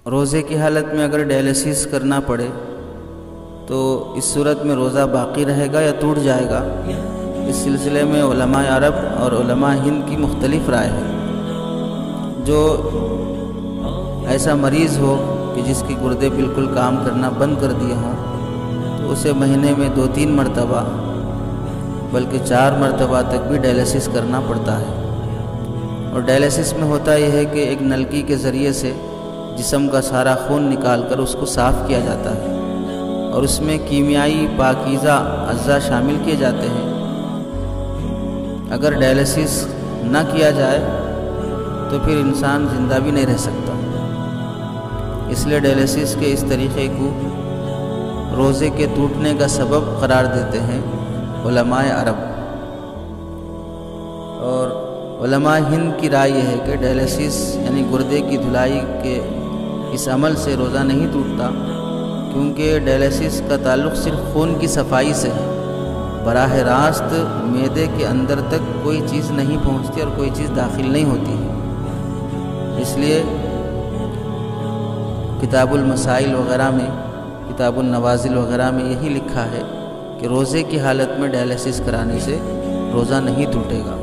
روزے کی حالت میں اگر ڈائلیسس کرنا پڑے تو اس صورت میں روزہ باقی رہے گا یا ٹوٹ جائے گا؟ اس سلسلے میں علماء عرب اور علماء ہند کی مختلف رائے ہے۔ جو ایسا مریض ہو کہ جس کی گردے بالکل کام کرنا بند کر دیے ہوں تو اسے مہینے میں 2-3 مرتبہ بلکہ 4 مرتبہ تک بھی ڈائلیسس کرنا پڑتا ہے۔ اور ڈائلیسس میں ہوتا یہ ہے کہ ایک نلکی کے ذریعے سے جسم کا سارا خون نکال کر اس کو صاف کیا جاتا ہے اور اس میں کیمیائی پاکیزہ اجزاء شامل کیے جاتے ہیں۔ اگر ڈائلیسس نہ کیا جائے تو پھر انسان زندہ بھی نہیں رہ سکتا۔ اس لیے ڈائلیسس کے اس طریقے کو روزے کے ٹوٹنے کا سبب قرار دیتے ہیں علماء عرب، اور علماء ہند کی رائے یہ ہے کہ ڈائلیسس یعنی گردے کی دھلائی کے اس عمل سے روزہ نہیں ٹوٹتا، کیونکہ ڈائلیسس کا تعلق صرف خون کی صفائی سے ہے، براہ راست معدے کے اندر تک کوئی چیز نہیں پہنچتی اور کوئی چیز داخل نہیں ہوتی ہے۔ اس لیے کتاب المسائل وغیرہ میں، کتاب النوازل وغیرہ میں یہی لکھا ہے کہ روزے کی حالت میں ڈائلیسس کرانے سے روزہ نہیں ٹوٹے گا۔